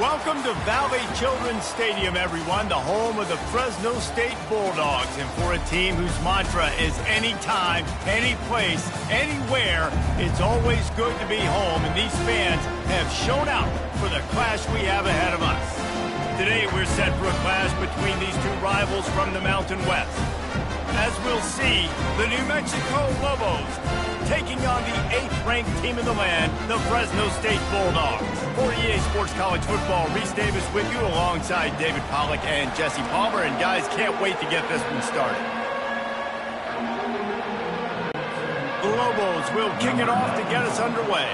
Welcome to Valley Children's Stadium, everyone, the home of the Fresno State Bulldogs. And for a team whose mantra is anytime, any place, anywhere, it's always good to be home. And these fans have shown out for the clash we have ahead of us. Today, we're set for a clash between these two rivals from the Mountain West. As we'll see, the New Mexico Lobos taking on the 8th-ranked team in the land, the Fresno State Bulldogs. For EA Sports College Football, Reese Davis with you alongside David Pollack and Jesse Palmer. And guys, can't wait to get this one started. The Lobos will kick it off to get us underway.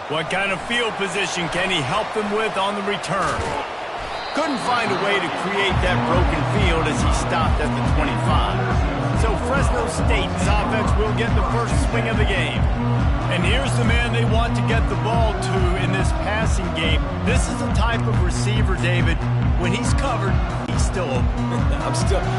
What kind of field position can he help them with on the return? Couldn't find a way to create that broken field as he stopped at the 25. So Fresno State's offense will get the first swing of the game. And here's the man they want to get the ball to in this passing game. This is the type of receiver, David, when he's covered, he's still open.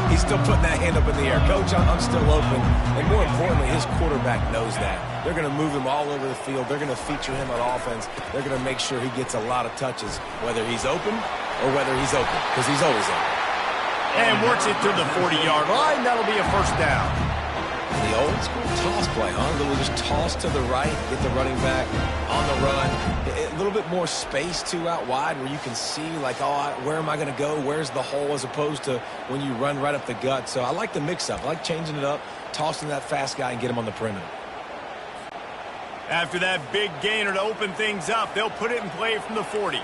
He's still putting that hand up in the air. Coach, I'm still open. And more importantly, his quarterback knows that. They're going to move him all over the field. They're going to feature him on offense. They're going to make sure he gets a lot of touches, whether he's open or whether he's open, because he's always open. And works it to the 40-yard line. That'll be a first down. The old school toss play, huh? A little just toss to the right, get the running back on the run. A little bit more space, too, out wide where you can see, like, oh, where am I going to go? Where's the hole, as opposed to when you run right up the gut. So I like the mix-up. I like changing it up, tossing that fast guy and get him on the perimeter. After that big gainer to open things up, they'll put it in play from the 40.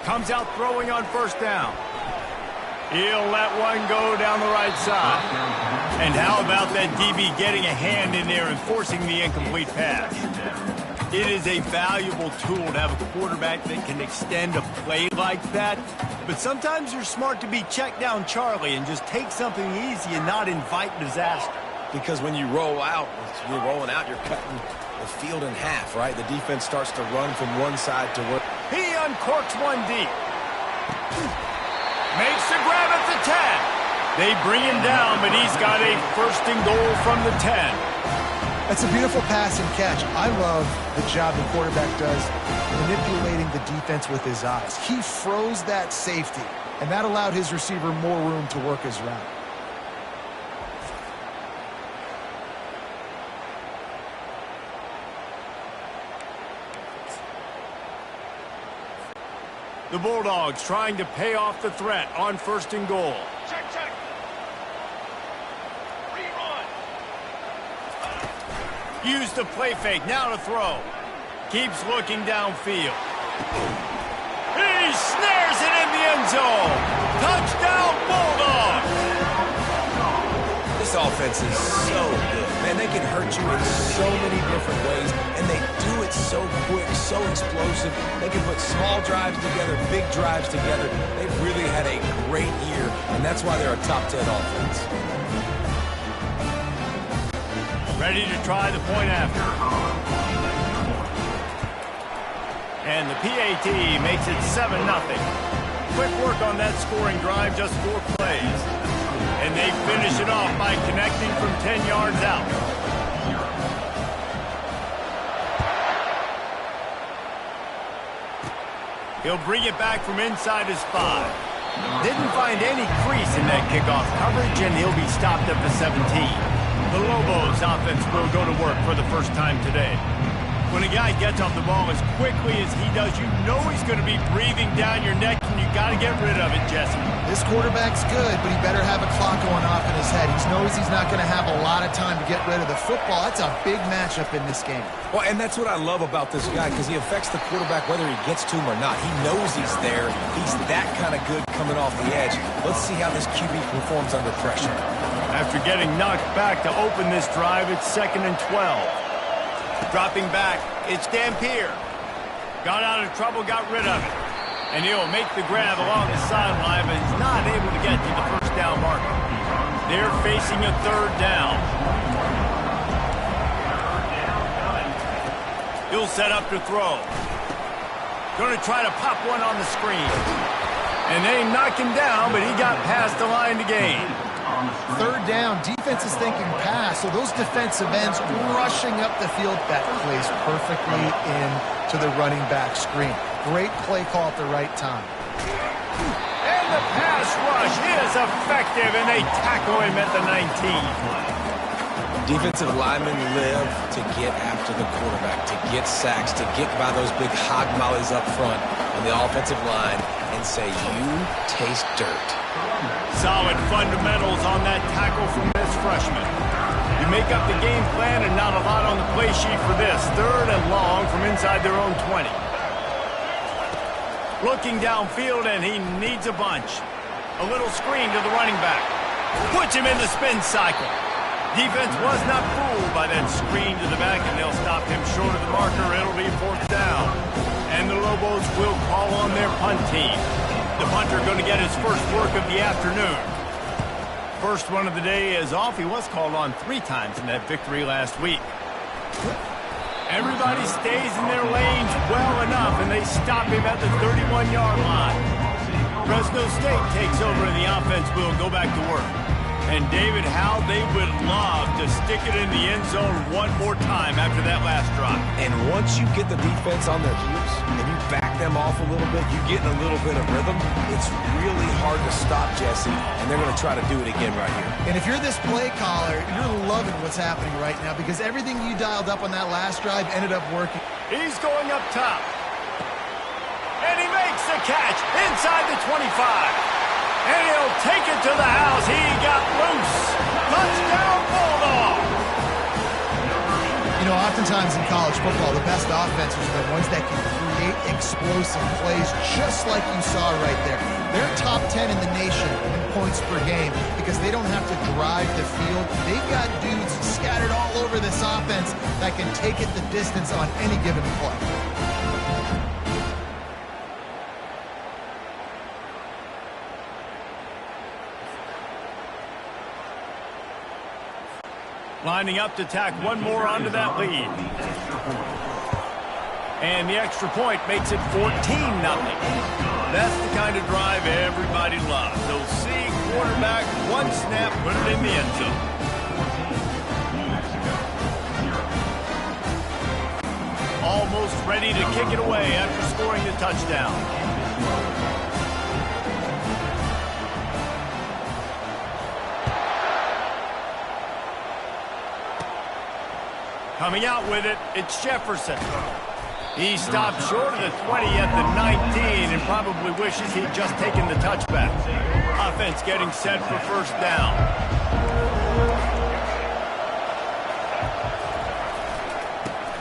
Comes out throwing on first down. He'll let one go down the right side. And how about that DB getting a hand in there and forcing the incomplete pass? It is a valuable tool to have a quarterback that can extend a play like that. But sometimes you're smart to be check down Charlie and just take something easy and not invite disaster. Because when you roll out, you're rolling out, you're cutting the field in half, right? The defense starts to run from one side to one. He uncorks one deep. Makes the grab at the 10. They bring him down, but he's got a first and goal from the 10. That's a beautiful pass and catch. I love the job the quarterback does manipulating the defense with his eyes. He froze that safety, and that allowed his receiver more room to work his route. The Bulldogs trying to pay off the threat on first and goal. Check, check. Rerun. Use the play fake, now to throw. Keeps looking downfield. He snares it in the end zone. Touchdown, Bulldogs! This offense is so good. Man, they can hurt you in so many different ways, and they do it so quick, so explosive. They can put small drives together, big drives together. They've really had a great year, and that's why they're a top 10 offense. Ready to try the point after. And the PAT makes it 7-0. Quick work on that scoring drive, just 4 plays. And they finish it off by connecting from 10 yards out. He'll bring it back from inside his 5. Didn't find any crease in that kickoff coverage, and he'll be stopped at the 17. The Lobos offense will go to work for the first time today. When a guy gets off the ball as quickly as he does, you know he's going to be breathing down your neck, and you got to get rid of it, Jesse. This quarterback's good, but he better have a clock going off in his head. He knows he's not going to have a lot of time to get rid of the football. That's a big matchup in this game. Well, and that's what I love about this guy, because he affects the quarterback whether he gets to him or not. He knows he's there. He's that kind of good coming off the edge. Let's see how this QB performs under pressure. After getting knocked back to open this drive, it's 2nd and 12. Dropping back, it's Dampier. Got out of trouble, got rid of it. And he'll make the grab along the sideline, but he's not able to get to the first down marker. They're facing a 3rd down. He'll set up to throw. Going to try to pop one on the screen. And they knock him down, but he got past the line to gain. Third down, defense is thinking pass, so those defensive ends rushing up the field. That plays perfectly into the running back screen. Great play call at the right time. And the pass rush is effective, and they tackle him at the 19. Defensive linemen live to get after the quarterback, to get sacks, to get by those big hog mollies up front on the offensive line and say, you taste dirt. Solid fundamentals on that tackle from this freshman. You make up the game plan and not a lot on the play sheet for this. 3rd and long from inside their own 20. Looking downfield, and he needs a bunch. A little screen to the running back. Puts him in the spin cycle. Defense was not fooled by that screen to the back, and they'll stop him short of the marker. It'll be 4th down. And the Lobos will call on their punt team. The punter going to get his first work of the afternoon. First one of the day is off. He was called on 3 times in that victory last week. Everybody stays in their lanes well enough, and they stop him at the 31-yard line. Fresno State takes over, and the offense will go back to work. And, David, how they would love to stick it in the end zone one more time after that last drive. And once you get the defense on their heels and you back them off a little bit, you get in a little bit of rhythm, it's really hard to stop, Jesse, and they're going to try to do it again right here. And if you're this play caller, you're loving what's happening right now because everything you dialed up on that last drive ended up working. He's going up top. And he makes the catch inside the 25. And he'll take it to the house. He got loose. Touchdown, Bulldogs. You know, oftentimes in college football, the best offenses are the ones that can create explosive plays just like you saw right there. They're top 10 in the nation in points per game because they don't have to drive the field. They've got dudes scattered all over this offense that can take it the distance on any given play. Lining up to tack one more onto that lead. And the extra point makes it 14-0. That's the kind of drive everybody loves. They'll see quarterback, one snap, put it in the end zone. Almost ready to kick it away after scoring the touchdown. Coming out with it, it's Jefferson. He stopped short of the 20 at the 19 and probably wishes he'd just taken the touchback. Offense getting set for first down.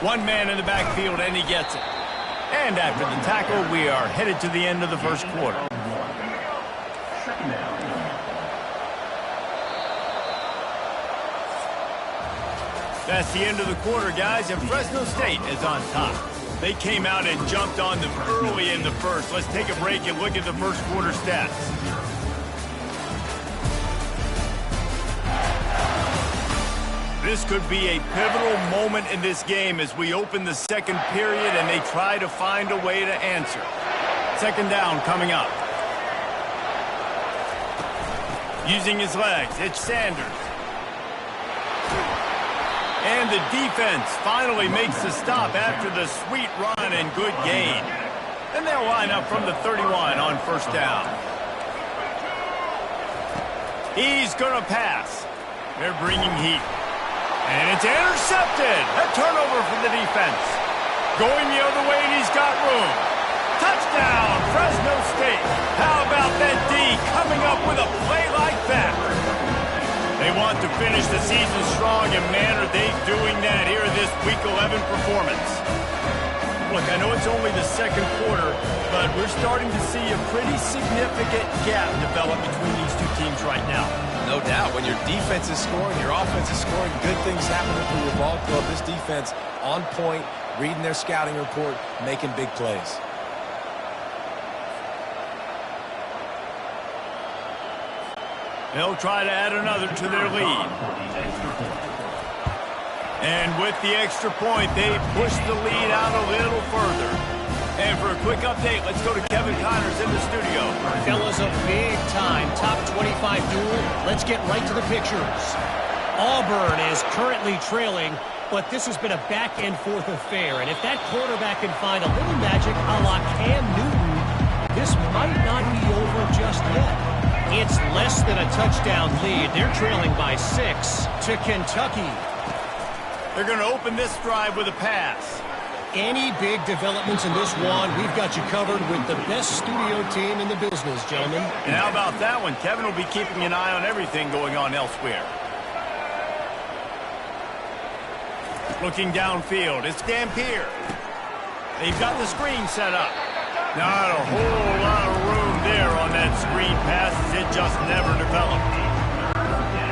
One man in the backfield, and he gets it. And after the tackle, we are headed to the end of the first quarter. That's the end of the quarter, guys, and Fresno State is on top. They came out and jumped on them early in the first. Let's take a break and look at the first quarter stats. This could be a pivotal moment in this game as we open the second period and they try to find a way to answer. Second down coming up. Using his legs, it's Sanders. And the defense finally makes the stop after the sweet run and good gain. And they'll line up from the 31 on first down. He's going to pass. They're bringing heat. And it's intercepted. A turnover for the defense. Going the other way, and he's got room. Touchdown, Fresno State. How about that D coming up with a play like that? They want to finish the season strong, and man, are they doing that here in this Week 11 performance. Look, I know it's only the second quarter, but we're starting to see a pretty significant gap develop between these two teams right now. No doubt. When your defense is scoring, your offense is scoring, good things happening for your ball club. This defense on point, reading their scouting report, making big plays. They'll try to add another to their lead. And with the extra point, they push the lead out a little further. And for a quick update, let's go to Kevin Connors in the studio. Fellas, a big-time top 25 duel. Let's get right to the pictures. Auburn is currently trailing, but this has been a back-and-forth affair. And if that quarterback can find a little magic a la Cam Newton, this might not be over just yet. It's less than a touchdown lead. They're trailing by 6 to Kentucky. They're going to open this drive with a pass. Any big developments in this one, we've got you covered with the best studio team in the business, gentlemen. And how about that one? Kevin will be keeping an eye on everything going on elsewhere. Looking downfield, it's Dampier. They've got the screen set up. Not a whole lot of room there on that screen pass, as it just never developed.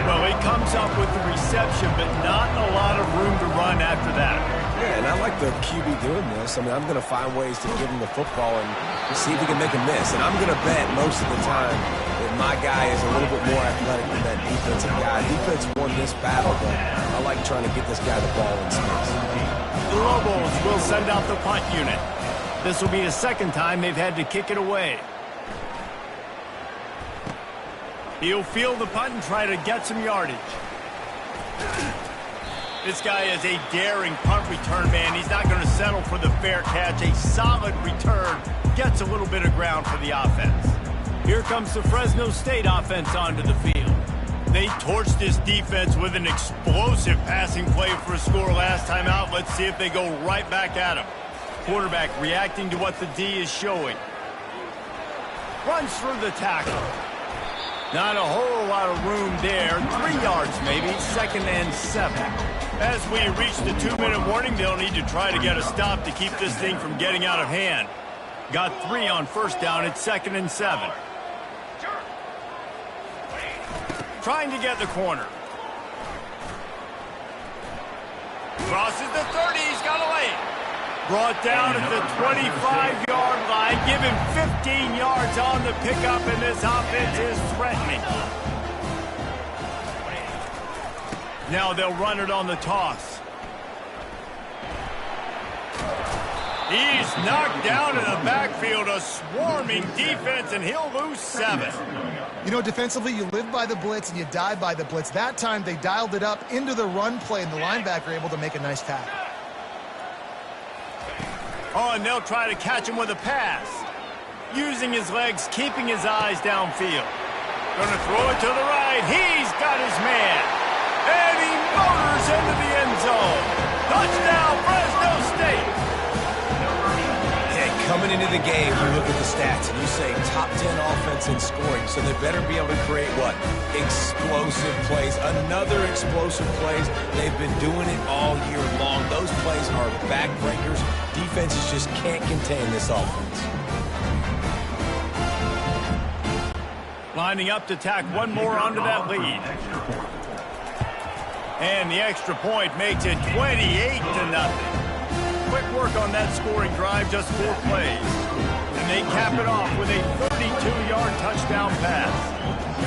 Well, he comes up with the reception, but not a lot of room to run after that. Yeah, and I like the QB doing this. I mean, I'm going to find ways to give him the football and see if he can make a miss. And I'm going to bet most of the time that my guy is a little bit more athletic than that defensive guy. Defense won this battle, but I like trying to get this guy the ball in space. The Lobos will send out the punt unit. This will be the second time they've had to kick it away. He'll field the punt and try to get some yardage. This guy is a daring punt return man. He's not going to settle for the fair catch. A solid return. Gets a little bit of ground for the offense. Here comes the Fresno State offense onto the field. They torched this defense with an explosive passing play for a score last time out. Let's see if they go right back at him. Quarterback reacting to what the D is showing. Runs through the tackle. Not a whole lot of room there. 3 yards maybe. 2nd and 7. As we reach the 2-minute warning, they'll need to try to get a stop to keep this thing from getting out of hand. Got 3 on first down. It's 2nd and 7. Trying to get the corner. Crosses the 30. He's got a lane. Brought down at the 25-yard line. Give him 15 yards on the pickup, and this offense is threatening. Now they'll run it on the toss. He's knocked down in the backfield, a swarming defense, and he'll lose 7. You know, defensively, you live by the blitz and you die by the blitz. That time, they dialed it up into the run play, and the linebacker able to make a nice tackle. Oh, and they'll try to catch him with a pass. Using his legs, keeping his eyes downfield. Going to throw it to the right. He's got his man. And he motors into the end zone. Touchdown, Fresno State. Yeah, coming into the game, you look at the stats and you say top 10 offense in scoring, so they better be able to create what? Explosive plays. Another explosive plays. They've been doing it all year long. Those plays are backbreakers. Defenses just can't contain this offense. Lining up to tack one more onto that lead. And the extra point makes it 28-0. Quick work on that scoring drive, just 4 plays. And they cap it off with a 32-yard touchdown pass.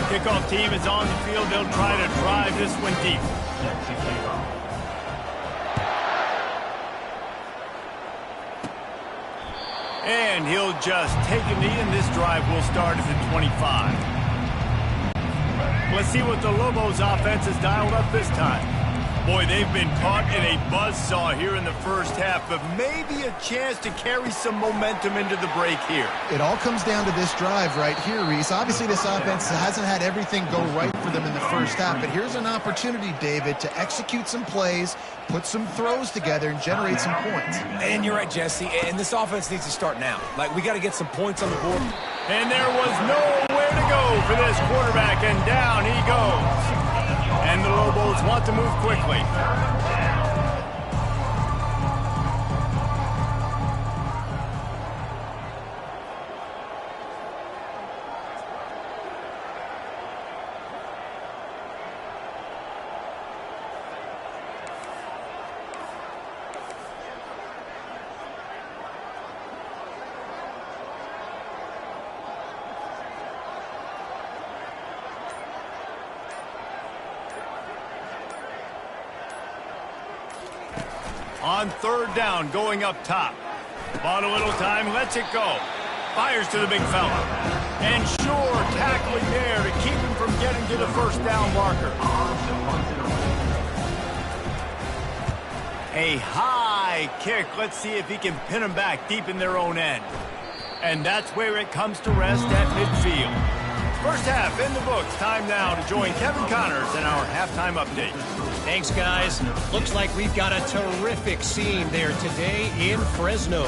Kickoff team is on the field. They'll try to drive this one deep. And he'll just take a knee, and this drive will start at the 25. Let's see what the Lobos offense has dialed up this time. Boy, they've been caught in a buzzsaw here in the first half, but maybe a chance to carry some momentum into the break here. It all comes down to this drive right here, Reese. Obviously, this offense hasn't had everything go right for them in the first half, but here's an opportunity, David, to execute some plays, put some throws together, and generate some points. And you're right, Jesse, and this offense needs to start now. Like, we got to get some points on the board. And there was nowhere to go for this quarterback, and down he goes. And the Lobos want to move quickly. On 3rd down, going up top. Bought a little time, lets it go. Fires to the big fella. And sure, tackling there to keep him from getting to the first down marker. A high kick. Let's see if he can pin them back deep in their own end. And that's where it comes to rest at midfield. First half in the books. Time now to join Kevin Connors in our halftime update. Thanks, guys. Looks like we've got a terrific scene there today in Fresno.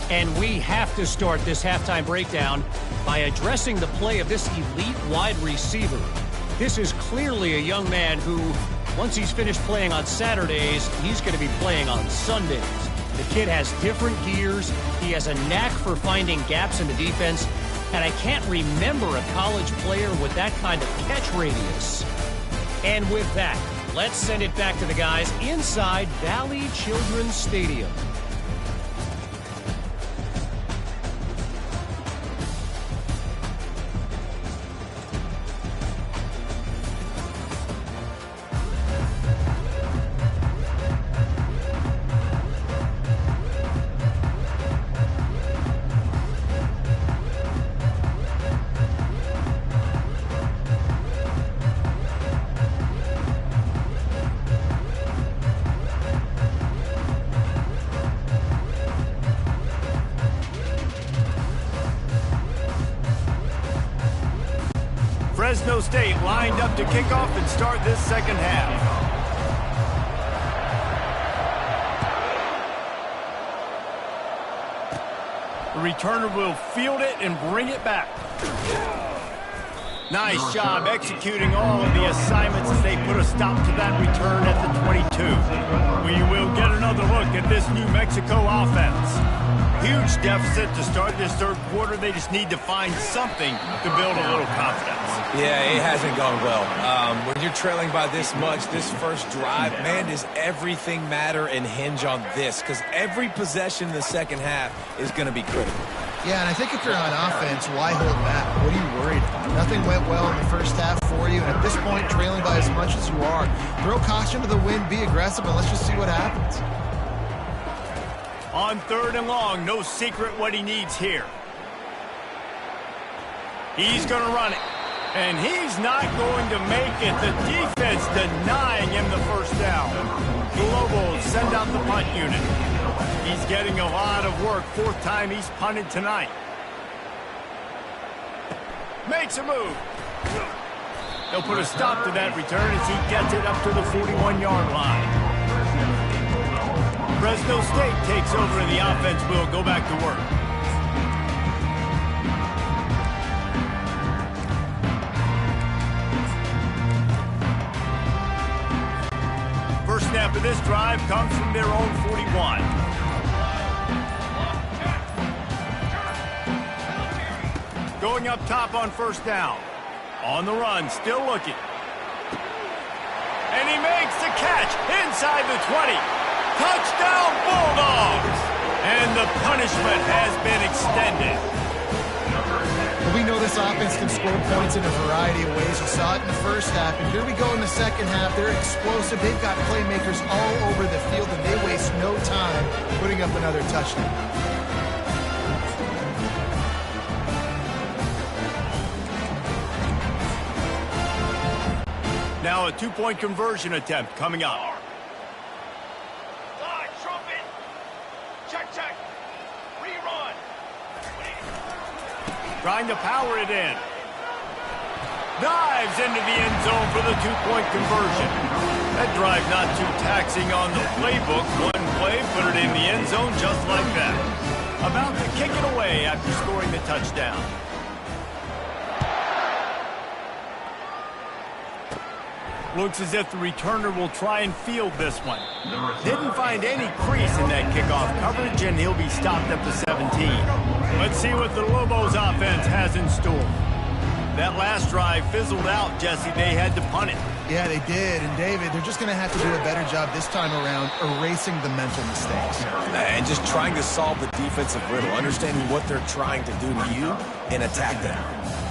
And we have to start this halftime breakdown by addressing the play of this elite wide receiver. This is clearly a young man who, once he's finished playing on Saturdays, he's going to be playing on Sundays. The kid has different gears. He has a knack for finding gaps in the defense. And I can't remember a college player with that kind of catch radius. And with that, let's send it back to the guys inside Valley Children's Stadium. Fresno State lined up to kick off and start this second half. The returner will field it and bring it back. Nice job executing all of the assignments as they put a stop to that return at the 22. We will get another look at this New Mexico offense. Huge deficit to start this third quarter. They just need to find something to build a little confidence. Yeah, it hasn't gone well. When you're trailing by this much, this first drive, man, does everything matter and hinge on this? Because every possession in the second half is going to be critical. Yeah, and I think if you're on offense, why hold back? What are you worried about? Nothing went well in the first half for you, and at this point, trailing by as much as you are, throw caution to the wind, be aggressive, and let's just see what happens. On third and long, no secret what he needs here. He's going to run it. And he's not going to make it. The defense denying him the first down. The Lobos send out the punt unit. He's getting a lot of work. Fourth time he's punted tonight. Makes a move. They'll put a stop to that return as he gets it up to the 41-yard line. Fresno State takes over and the offense will go back to work. First snap of this drive comes from their own 41. Going up top on first down. On the run, still looking. And he makes the catch inside the 20. Touchdown, Bulldogs! And the punishment has been extended. Well, we know this offense can score points in a variety of ways. You saw it in the first half, and here we go in the second half. They're explosive. They've got playmakers all over the field, and they waste no time putting up another touchdown. Now a two-point conversion attempt coming up. Trying to power it in. Dives into the end zone for the two-point conversion. That drive not too taxing on the playbook. One play, put it in the end zone just like that. About to kick it away after scoring the touchdown. Looks as if the returner will try and field this one. Didn't find any crease in that kickoff coverage, and he'll be stopped up to 17. Let's see what the Lobos offense has in store. That last drive fizzled out, Jesse. They had to punt it. Yeah, they did. And, David, they're just going to have to do a better job this time around erasing the mental mistakes. And just trying to solve the defensive riddle, understanding what they're trying to do to you and attack them.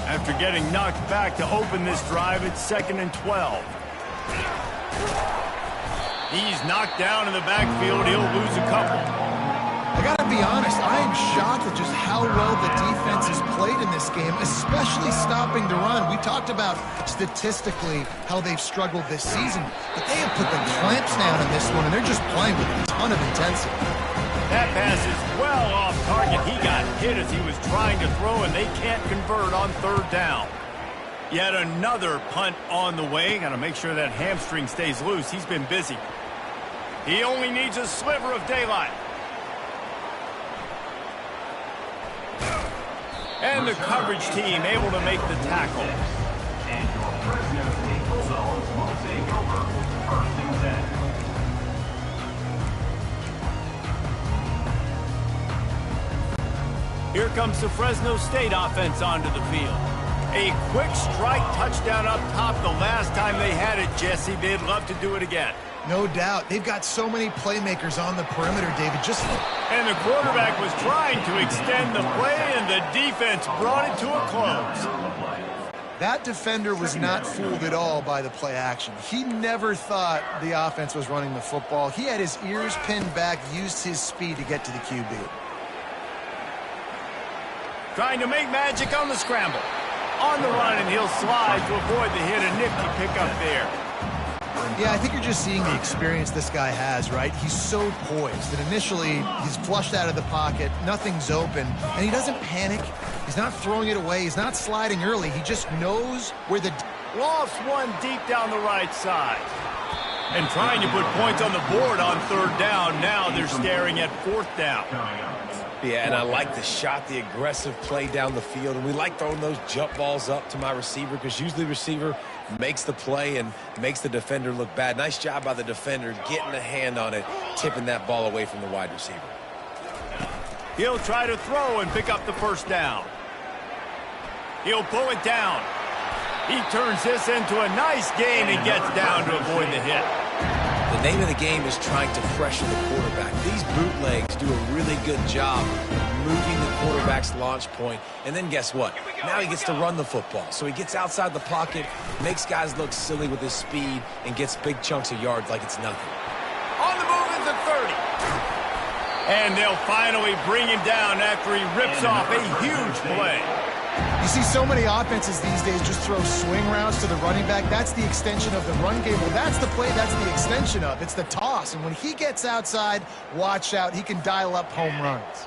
After getting knocked back to open this drive, it's 2nd and 12. He's knocked down in the backfield. He'll lose a couple. I got to be honest. shocked at just how well the defense has played in this game, especially stopping the run. We talked about statistically how they've struggled this season, but they have put the clamps down in this one, and they're just playing with a ton of intensity. That pass is well off target. He got hit as he was trying to throw, and they can't convert on third down. Yet another punt on the way. Got to make sure that hamstring stays loose. He's been busy. He only needs a sliver of daylight. And the coverage team able to make the tackle. And your Fresno State Bulldogs will take over 1st and 10. Here comes the Fresno State offense onto the field. A quick strike touchdown up top the last time they had it, Jesse. They'd love to do it again. No doubt. They've got so many playmakers on the perimeter, David. And the quarterback was trying to extend the play, and the defense brought it to a close. That defender was not fooled at all by the play action. He never thought the offense was running the football. He had his ears pinned back, used his speed to get to the QB. Trying to make magic on the scramble. On the run, and he'll slide to avoid the hit. A nifty pickup there. Yeah, I think you're just seeing the experience this guy has, right? He's so poised that initially he's flushed out of the pocket, nothing's open, and he doesn't panic. He's not throwing it away. He's not sliding early. He just knows where the... Lost one deep down the right side. And trying to put points on the board on third down. Now they're staring at fourth down. Yeah, and I like the shot, the aggressive play down the field. And we like throwing those jump balls up to my receiver because usually the receiver makes the play and makes the defender look bad. Nice job by the defender getting a hand on it, tipping that ball away from the wide receiver. He'll try to throw and pick up the first down. He'll pull it down. He turns this into a nice gain and gets down to avoid the hit. The name of the game is trying to pressure the quarterback. These bootlegs do a really good job of moving the quarterback's launch point. And then guess what? Now he gets to run the football. So he gets outside the pocket, makes guys look silly with his speed, and gets big chunks of yards like it's nothing. On the move is the 30. And they'll finally bring him down after he rips off a huge play. You see so many offenses these days just throw swing routes to the running back. That's the extension of the run game. Well, that's the play that's the extension of. It's the toss. And when he gets outside, watch out. He can dial up home runs.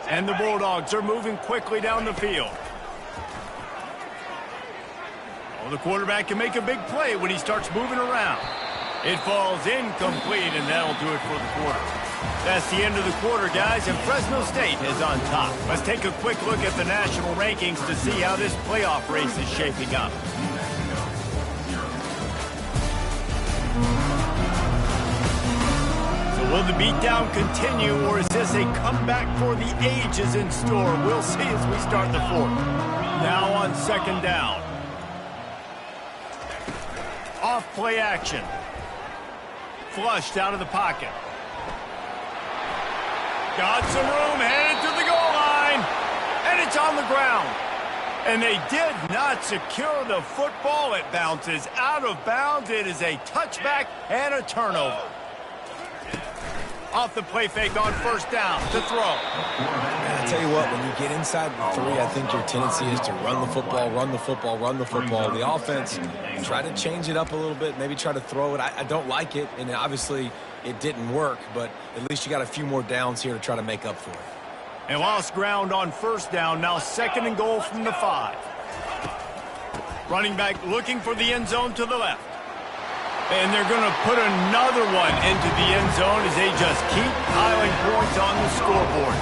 And the Bulldogs are moving quickly down the field. Oh, the quarterback can make a big play when he starts moving around. It falls incomplete, and that'll do it for the quarter. That's the end of the quarter, guys, and Fresno State is on top. Let's take a quick look at the national rankings to see how this playoff race is shaping up. So will the beatdown continue, or is this a comeback for the ages in store? We'll see as we start the fourth. Now on second down. Off play action. Flushed out of the pocket. Got some room, headed to the goal line, and it's on the ground. And they did not secure the football. It bounces out of bounds. It is a touchback and a turnover. Off the play fake on first down to throw. And I tell you what, when you get inside the 3, I think your tendency is to run the football, run the football, run the football. The offense, try to change it up a little bit, maybe try to throw it. I don't like it, and obviously it didn't work, but at least you got a few more downs here to try to make up for it. And lost ground on first down, now second and goal from the 5. Running back looking for the end zone to the left. And they're going to put another one into the end zone as they just keep piling points on the scoreboard.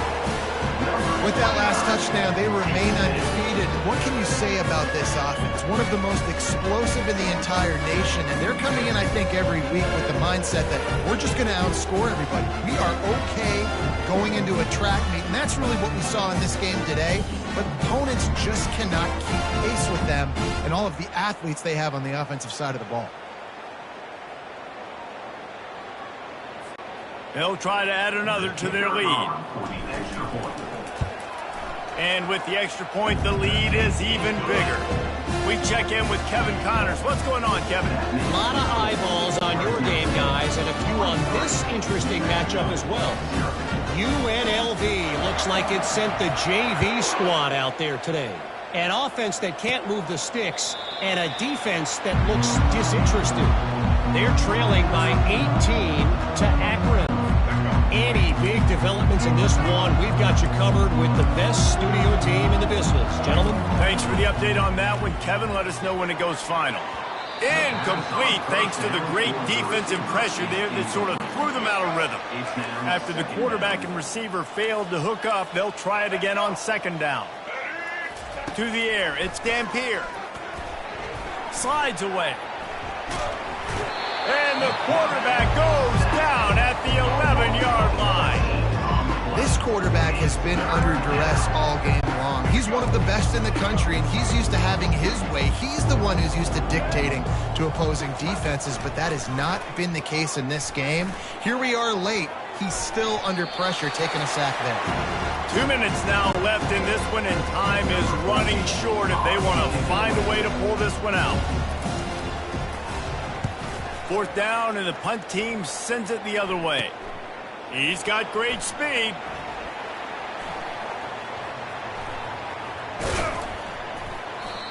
With that last touchdown, they remain undefeated. What can you say about this offense? One of the most explosive in the entire nation, and they're coming in, I think, every week with the mindset that we're just going to outscore everybody. We are okay going into a track meet, and that's really what we saw in this game today. But opponents just cannot keep pace with them and all of the athletes they have on the offensive side of the ball. They'll try to add another to their lead. And with the extra point, the lead is even bigger. We check in with Kevin Connors. What's going on, Kevin? A lot of eyeballs on your game, guys, and a few on this interesting matchup as well. UNLV looks like it sent the JV squad out there today. An offense that can't move the sticks and a defense that looks disinterested. They're trailing by 18 to Akron. Any big developments in this one, we've got you covered with the best studio team in the business. Gentlemen. Thanks for the update on that one. Kevin, let us know when it goes final. Incomplete thanks to the great defensive pressure there that sort of threw them out of rhythm. After the quarterback and receiver failed to hook up, they'll try it again on second down. To the air, it's Dampier. Slides away. And the quarterback goes down at the 11-yard line. This quarterback has been under duress all game long. He's one of the best in the country, and he's used to having his way. He's the one who's used to dictating to opposing defenses, but that has not been the case in this game. Here we are late. He's still under pressure, taking a sack there. 2 minutes now left in this one, and time is running short if they want to find a way to pull this one out. Fourth down, and the punt team sends it the other way. He's got great speed.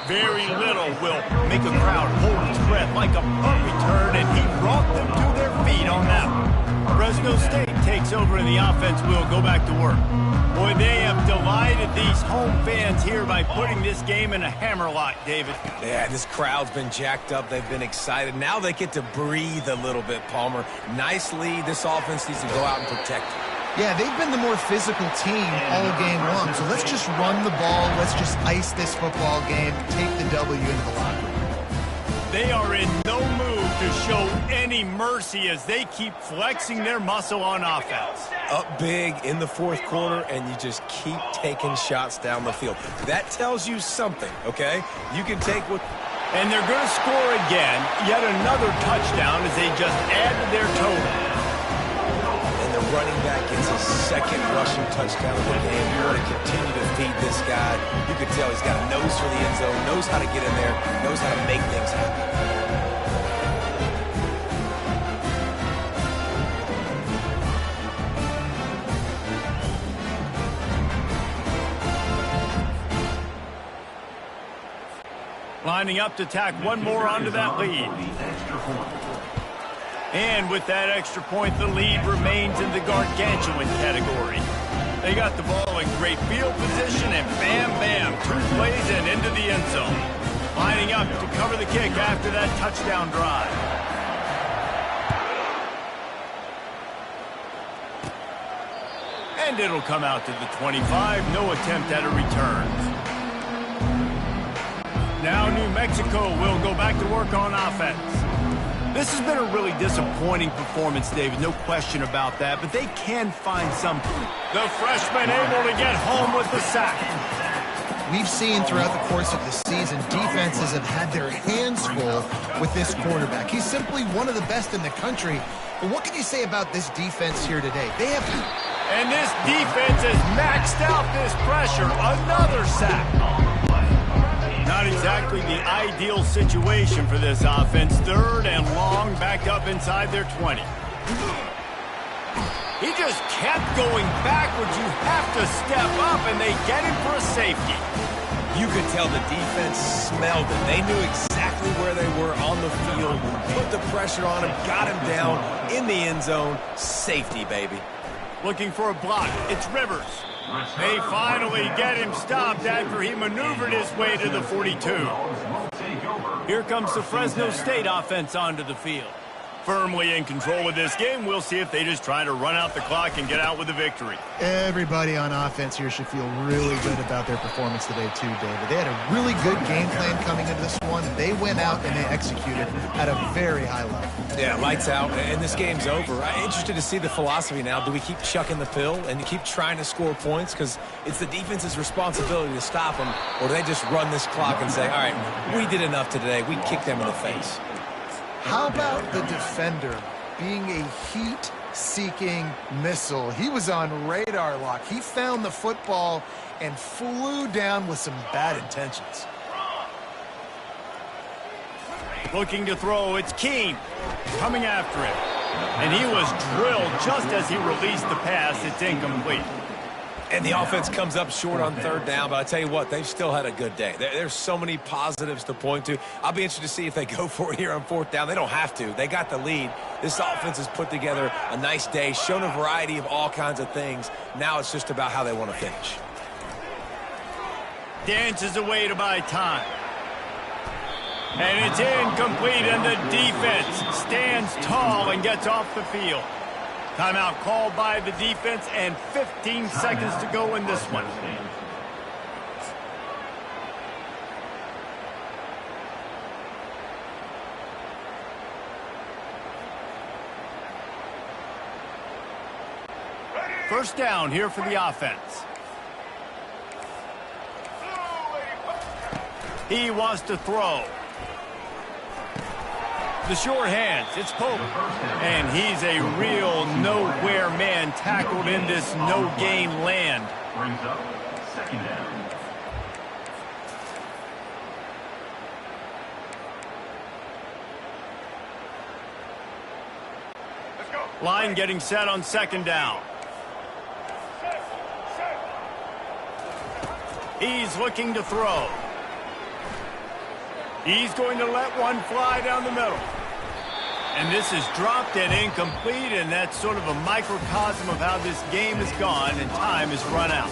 Very little will make a crowd hold its breath like a punt return, and he brought them to their feet on that one. Fresno State takes over, and the offense will go back to work. Boy, they have delighted these home fans here by putting this game in a hammerlock, David. Yeah, this crowd's been jacked up. They've been excited. Now they get to breathe a little bit, Palmer. Nice lead. This offense needs to go out and protect it. Yeah, they've been the more physical team all game long. So let's just run the ball. Let's just ice this football game. Take the W into the locker room. They are in no mood to show any mercy as they keep flexing their muscle on offense. Up big in the fourth quarter, and you just keep taking shots down the field. That tells you something, okay? You can take what... And they're going to score again. Yet another touchdown as they just add to their total. And the running back gets his second rushing touchdown of the game. You want to continue to feed this guy. You can tell he's got a nose for the end zone, knows how to get in there, knows how to make things happen. Lining up to tack one more onto that lead. And with that extra point, the lead remains in the gargantuan category. They got the ball in great field position, and bam, bam, 2 plays and into the end zone. Lining up to cover the kick after that touchdown drive. And it'll come out to the 25. No attempt at a return. Now New Mexico will go back to work on offense. This has been a really disappointing performance, David, no question about that, but they can find something. The freshman able to get home with the sack. We've seen throughout the course of the season, defenses have had their hands full with this quarterback. He's simply one of the best in the country. But what can you say about this defense here today? They have... And this defense has maxed out this pressure. Another sack. Not exactly the ideal situation for this offense. Third and long, back up inside their 20. He just kept going backwards. You have to step up, and they get him for a safety. You could tell the defense smelled it. They knew exactly where they were on the field, put the pressure on him, got him down in the end zone. Safety, baby. Looking for a block. It's Rivers. They finally get him stopped after he maneuvered his way to the 42. Here comes the Fresno State offense onto the field. Firmly in control of this game. We'll see if they just try to run out the clock and get out with a victory. Everybody on offense here should feel really good about their performance today too, David. They had a really good game plan coming into this one. They went out and they executed at a very high level. Yeah, lights out, and this game's over. I'm interested to see the philosophy now. Do we keep chucking the pill and keep trying to score points? Because it's the defense's responsibility to stop them, or do they just run this clock and say, all right, we did enough today. We kicked them in the face. How about the defender being a heat-seeking missile? He was on radar lock. He found the football and flew down with some bad intentions. Looking to throw, it's Keene coming after him. And he was drilled just as he released the pass. It's incomplete. And the offense comes up short on third down, but I tell you what, they've still had a good day. There's so many positives to point to. I'll be interested to see if they go for it here on fourth down. They don't have to. They got the lead. This offense has put together a nice day, shown a variety of all kinds of things. Now it's just about how they want to finish. Dances away to buy time. And it's incomplete, and the defense stands tall and gets off the field. Timeout called by the defense, and 15 seconds to go in this one. First down here for the offense. He wants to throw. The short hands, it's Pope. And he's a real nowhere man tackled in this no-gain land. Brings up second down. Line getting set on second down. He's looking to throw. He's going to let one fly down the middle. And this is dropped and incomplete, and that's sort of a microcosm of how this game has gone, and time has run out.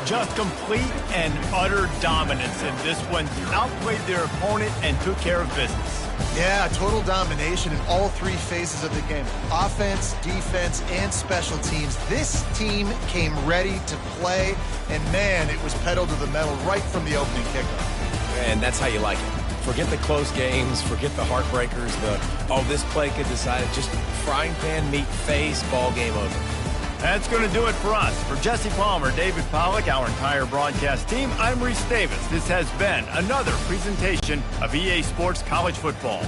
Just complete and utter dominance in this one. Outplayed their opponent and took care of business. Yeah, total domination in all three phases of the game. Offense, defense, and special teams. This team came ready to play, and man, it was pedal to the metal right from the opening kickoff. And that's how you like it. Forget the close games, forget the heartbreakers, this play could decide it. Just frying pan meet face, ball game over. That's going to do it for us. For Jesse Palmer, David Pollack, our entire broadcast team, I'm Reese Davis. This has been another presentation of EA Sports College Football.